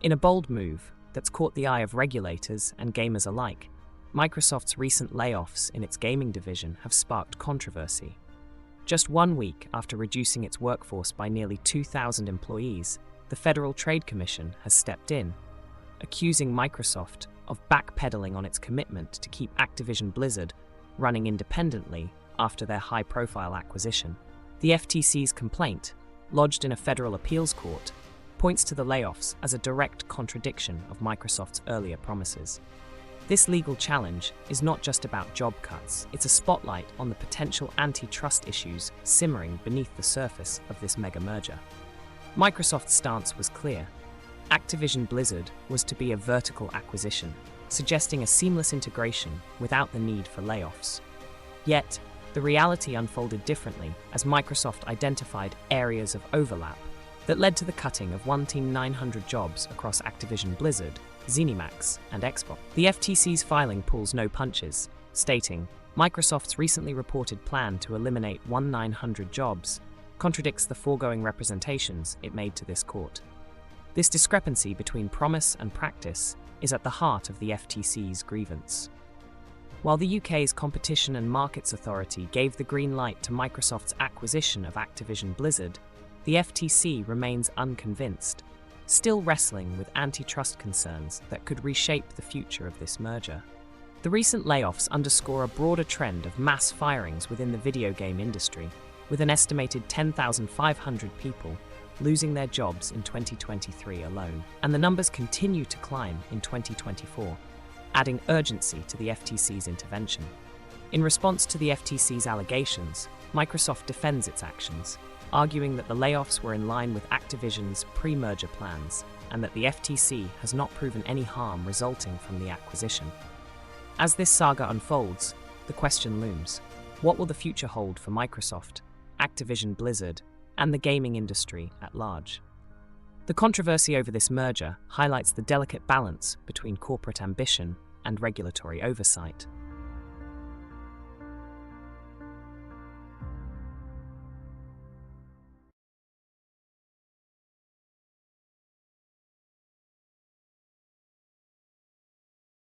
In a bold move that's caught the eye of regulators and gamers alike, Microsoft's recent layoffs in its gaming division have sparked controversy. Just 1 week after reducing its workforce by nearly 2,000 employees, the Federal Trade Commission has stepped in, accusing Microsoft of backpedaling on its commitment to keep Activision Blizzard running independently after their high-profile acquisition. The FTC's complaint, lodged in a federal appeals court, points to the layoffs as a direct contradiction of Microsoft's earlier promises. This legal challenge is not just about job cuts, it's a spotlight on the potential antitrust issues simmering beneath the surface of this mega merger. Microsoft's stance was clear. Activision Blizzard was to be a vertical acquisition, suggesting a seamless integration without the need for layoffs. Yet, the reality unfolded differently as Microsoft identified areas of overlap that led to the cutting of 1,900 jobs across Activision Blizzard, ZeniMax, and Xbox. The FTC's filing pulls no punches, stating, Microsoft's recently reported plan to eliminate 1,900 jobs contradicts the foregoing representations it made to this court. This discrepancy between promise and practice is at the heart of the FTC's grievance. While the UK's Competition and Markets Authority gave the green light to Microsoft's acquisition of Activision Blizzard, the FTC remains unconvinced, still wrestling with antitrust concerns that could reshape the future of this merger. The recent layoffs underscore a broader trend of mass firings within the video game industry, with an estimated 10,500 people losing their jobs in 2023 alone, and the numbers continue to climb in 2024, adding urgency to the FTC's intervention. In response to the FTC's allegations, Microsoft defends its actions, arguing that the layoffs were in line with Activision's pre-merger plans and that the FTC has not proven any harm resulting from the acquisition. As this saga unfolds, the question looms: what will the future hold for Microsoft, Activision Blizzard, and the gaming industry at large? The controversy over this merger highlights the delicate balance between corporate ambition and regulatory oversight.